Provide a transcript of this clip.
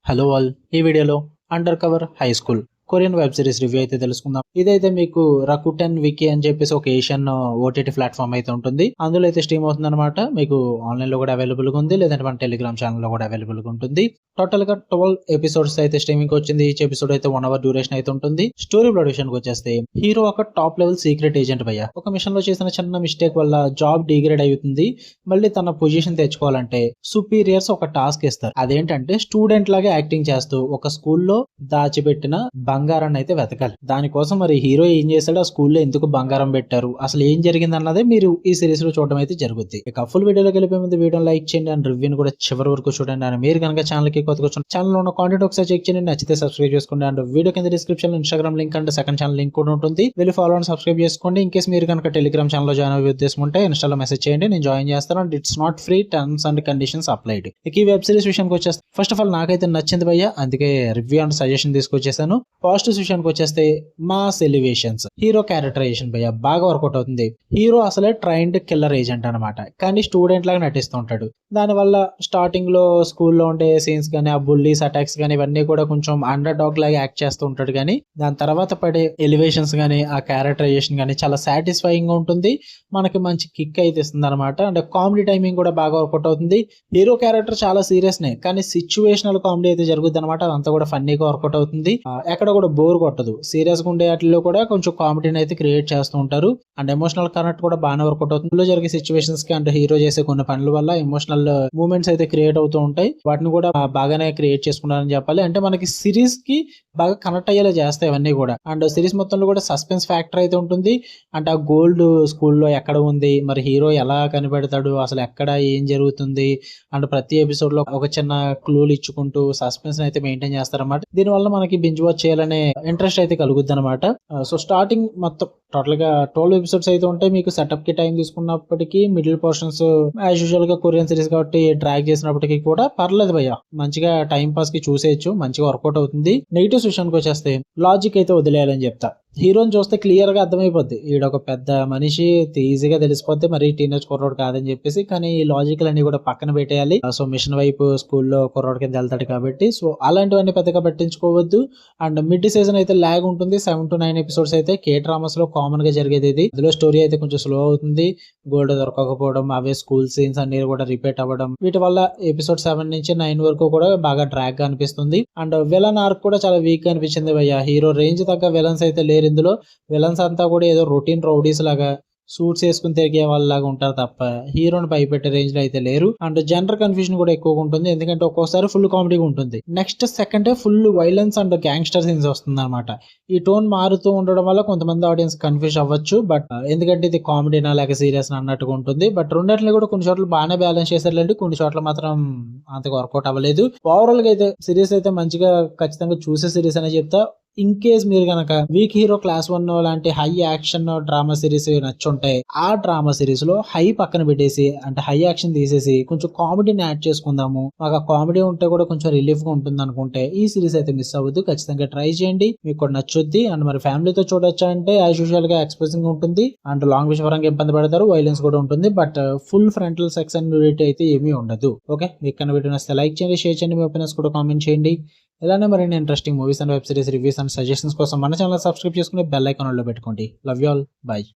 Hello all, ఈ వీడియోలో under cover high school Korean web series review అయితే తెలుసుకుందాం. ఇదైతే మీకు రకుటెన్ వికీ అని చెప్పేసి ఒక ఏషియన్ ఓటీటీ ప్లాట్ఫామ్ అయితే ఉంటుంది. అందులో అయితే స్ట్రీమ్ అవుతుంది అనమాట. మీకు ఆన్లైన్ లో కూడా అవైలబుల్ గా ఉంది, లేదంటే మన టెలిగ్రామ్ ఛానల్ లో కూడా అవైలబుల్ గా ఉంటుంది. టోటల్ గా 12 ఎపిసోడ్స్ అయితే స్ట్రీమింగ్ వచ్చింది. ఈచ్ ఎపిసోడ్ అయితే 1 అవర్ డ్యూరేషన్ అయితే ఉంటుంది. స్టోరీ ప్లాట్ విషయానికి వచ్చేస్తే హీరో ఒక టాప్ లెవెల్ సీక్రెట్ ఏజెంట్ భయ్య. ఒక మిషన్ లో చేసిన చిన్న మిస్టేక్ వల్ల జాబ్ డిగ్రేడ్ అవుతుంది. మళ్ళీ తన పొజిషన్ తెచ్చుకోవాలంటే సుపీరియర్స్ ఒక టాస్క్ ఇస్తారు. అదేంటంటే స్టూడెంట్ లాగా యాక్టింగ్ చేస్తూ ఒక స్కూల్లో దాచిపెట్టిన బంగారాన్ని అయితే వెతకాలి. దానికోసం మరి హీరో ఏం చేశాడు, ఆ స్కూల్లో ఎందుకు బంగారం పెట్టారు, అసలు ఏం జరిగింది అన్నదే మీరు ఈ సిరీస్ లో చూడడం అయితే జరుగుతుంది. ఇక ఫుల్ వీడియోలోకి వెళ్ళిపోయే ముందు వీడియో లైక్ చేయండి అండ్ రివ్యూని కూడా చివరి వరకు చూడండి. అండ్ మీరు కనుక ఛానల్ కి కొత్తగా ఛానల్ లో ఉన్న కాంటెంట్ ఒకసారి చెక్ చేయండి, నచ్చితే సబ్స్క్రైబ్ చేసుకోండి. అండ్ వీడియో కింద డిస్క్రిప్షన్ లో Instagram link and second channel link కూడా ఉంటుంది. వెళ్ళి ఫాలో అండ్ సబ్స్క్రైబ్ చేసుకోండి. ఇన్ కేసు మీరు కనుక టెలిగ్రామ్ ఛానల్ లో జాయిన్ అయ్యే ఉద్దేశం ఉంటే ఇన్స్టాలో మెసేజ్ చేయండి, నేను జాయిన్ చేస్తాను. And it's not free, terms and conditions applied. ఇక ఈ వెబ్ సిరీస్ విషయానికి వచ్చేస్తే ఫస్ట్ ఆఫ్ ఆల్ నాకైతే నచ్చింది భయ్య, అందుకే రివ్యూ అండ్ సజెషన్ తీసుకొచ్చేసాను. పాజిటివ్స్ విషయానికి వచ్చేస్తే మాస్ ఎలివేషన్స్, హీరో క్యారెక్టరైజేషన్ భయ్య బాగా వర్కౌట్ అవుతుంది. హీరో అసలే ట్రైన్డ్ కిల్లర్ ఏజెంట్ అనమాట, కానీ స్టూడెంట్ లాగా నటిస్తూ ఉంటాడు. దానివల్ల స్టార్టింగ్ లో స్కూల్లో ఉండే సీన్స్ కానీ, ఆ బుల్లీస్ అటాక్స్ కానీ ఇవన్నీ కూడా కొంచెం అండర్ డాగ్ లాగా యాక్ట్ చేస్తూ ఉంటాడు. కానీ దాని తర్వాత పడే ఎలివేషన్స్ కానీ, ఆ క్యారెక్టరైజేషన్ కానీ చాలా సాటిస్ఫైయింగ్ గా ఉంటుంది. మనకి మంచి కిక్ అయితే ఇస్తుంది అనమాట. అండ్ కామెడీ టైమింగ్ కూడా బాగా వర్కౌట్ అవుతుంది. హీరో క్యారెక్టర్ చాలా సీరియస్ నే, కానీ సిచ్యువేషనల్ కామెడీ అయితే జరుగుతుంది అనమాట. అదంతా కూడా ఫన్నీగా వర్కౌట్ అవుతుంది. ఎక్కడ కూడా బోర్ కొట్టదు. సీరియస్ గా ఉండే వాటిలో కూడా కొంచెం కామెడీని అయితే క్రియేట్ చేస్తూ ఉంటారు. అండ్ ఎమోషనల్ కనెక్ట్ కూడా బాగానే వర్కౌట్ అవుతుంది. ఇందులో జరిగే సిచ్యువేషన్స్ కి అంటే హీరో చేసే కొన్ని పనుల వల్ల ఎమోషనల్ మూమెంట్స్ అయితే క్రియేట్ అవుతూ ఉంటాయి. వాటిని కూడా బాగానే క్రియేట్ చేసుకున్నారని చెప్పాలి. అంటే మనకి సిరీస్ కి బాగా కనెక్ట్ అయ్యేలా చేస్తాయి అవన్నీ కూడా. అండ్ సిరీస్ మొత్తంలో కూడా సస్పెన్స్ ఫ్యాక్టర్ అయితే ఉంటుంది. అంటే ఆ గోల్డ్ స్కూల్లో ఎక్కడ ఉంది, మరి హీరో ఎలా కనిపెడతాడు, అసలు ఎక్కడ ఏం జరుగుతుంది, అండ్ ప్రతి ఎపిసోడ్ లో ఒక చిన్న క్లూలు ఇచ్చుకుంటూ సస్పెన్స్ అయితే మెయింటైన్ చేస్తారన్నమాట. దీని వల్ల మనకి బింజ్ వాచ్ చేయాలనే ఇంట్రెస్ట్ అయితే కలుగుద్ది అనమాట. సో స్టార్టింగ్ మొత్తం టోటల్ గా 12 ఎపిసోడ్స్ అయితే ఉంటాయి. మీకు సెటప్ కి టైం తీసుకున్నప్పటికీ మిడిల్ పోర్షన్స్ యాజ్ యూజువల్ గా కొరియన్ సిరీస్ కాబట్టి డ్రాగ్ చేసినప్పటికీ కూడా పర్లేదు భయ్య, మంచిగా టైం పాస్ కి చూసేయచ్చు, మంచిగా వర్కౌట్ అవుతుంది. నెగిటివ్స్ విషయానికి వచ్చేస్తే లాజిక్ అయితే వదిలేయాలని చెప్తా. హీరోని చూస్తే క్లియర్ గా అర్థమైపోద్ది, ఈడొక పెద్ద మనిషి, ఈజీగా తెలిసిపోతే మరి టీనేజ్ కుర్రోడు కాదని చెప్పేసి. కానీ ఈ లాజికల్ అన్ని కూడా పక్కన పెట్టేయాలి. సో మిషన్ వైపు స్కూల్లో కుర్రోడ్ కింద వెళ్తాడు కాబట్టి సో అలాంటివన్నీ పెద్దగా పట్టించుకోవద్దు. అండ్ మిడ్ సీజన్ అయితే లాగ్ ఉంటుంది. 7 to 9 ఎపిసోడ్స్ అయితే కే డ్రామాస్ లో కామన్ గా జరిగేది ఇది. అందులో స్టోరీ అయితే కొంచెం స్లో అవుతుంది. గోల్డ్ దొరకకపోవడం, అవే స్కూల్ సీన్స్ అన్ని కూడా రిపీట్ అవ్వడం, వీటి వల్ల ఎపిసోడ్ 7 నుంచి 9 వరకు కూడా బాగా డ్రాగ్ గా అనిపిస్తుంది. అండ్ విలన్ ఆర్క్ కూడా చాలా వీక్ గా అనిపించింది భయ్య. హీరో రేంజ్ తగ్గ విలన్స్ అయితే లేరు ఇందులో. విలన్స్ అంతా కూడా ఏదో రొటీన్ రౌడీస్ లాగా సూట్స్ వేసుకుని తిరిగే వాళ్ళలాగా ఉంటారు తప్ప హీరోని భయపెట్టే రేంజ్ లో అయితే లేరు. అండ్ జెండర్ కన్ఫ్యూజన్ కూడా ఎక్కువగా ఉంటుంది, ఎందుకంటే ఒక్కోసారి ఫుల్ కామెడీగా ఉంటుంది, next second full violence and gangster scenes వస్తుంది అనమాట. ఈ టోన్ మారుతూ ఉండడం వల్ల కొంతమంది ఆడియన్స్ కన్ఫ్యూజ్ అవ్వచ్చు. బట్ ఎందుకంటే ఇది కామెడీనా లేక సీరియస్ అన్నట్టుగా ఉంటుంది. బట్ రెండింటిని కూడా కొన్ని చోట్ల బాగానే బ్యాలెన్స్ చేశారులేండి, కొన్ని చోట్ల మాత్రం అంతగా వర్కౌట్ అవ్వలేదు. ఓవరాల్ గా అయితే సిరీస్ అయితే మంచిగా ఖచ్చితంగా చూసే సిరీస్ అనే చెప్తా. ఇన్ కేస్ మీరు కనుక వీక్ హీరో క్లాస్ 1 లాంటి హై యాక్షన్ డ్రామా సిరీస్ నచ్చుంటే ఆ డ్రామా సిరీస్ లో హై పక్కన పెట్టేసి, అంటే హై యాక్షన్ తీసేసి కొంచెం కామెడీని యాడ్ చేసుకుందాము, మాకు ఆ కామెడీ ఉంటే కూడా కొంచెం రిలీఫ్ గా ఉంటుంది అనుకుంటే ఈ సిరీస్ అయితే మిస్ అవ్వద్దు. ఖచ్చితంగా ట్రై చేయండి, మీకు కూడా నచ్చుద్ది. అండ్ మరి ఫ్యామిలీతో చూడొచ్చా అంటే యాజ్ యూజువల్ గా ఎక్స్ప్రెసింగ్ ఉంటుంది. అండ్ లాంగ్వేజ్ పరంగా ఇబ్బంది పడతారు, వైలెన్స్ కూడా ఉంటుంది. బట్ ఫుల్ ఫ్రంటల్ సెక్షన్ అయితే ఏమీ ఉండదు. ఓకే, మీకు వీడియో నచ్చితే లైక్ చేయండి, షేర్ చేయండి, మీ ఒపీనియన్స్ కూడా కామెంట్ చేయండి. ఇలానే మరిన్ని interesting movies and web series reviews and suggestions కోసం మన ఛానల్ సబ్స్క్రైబ్ చేసుకుని బెల్ ఐకాన్ లో పెట్టుకోండి. Love you all, by.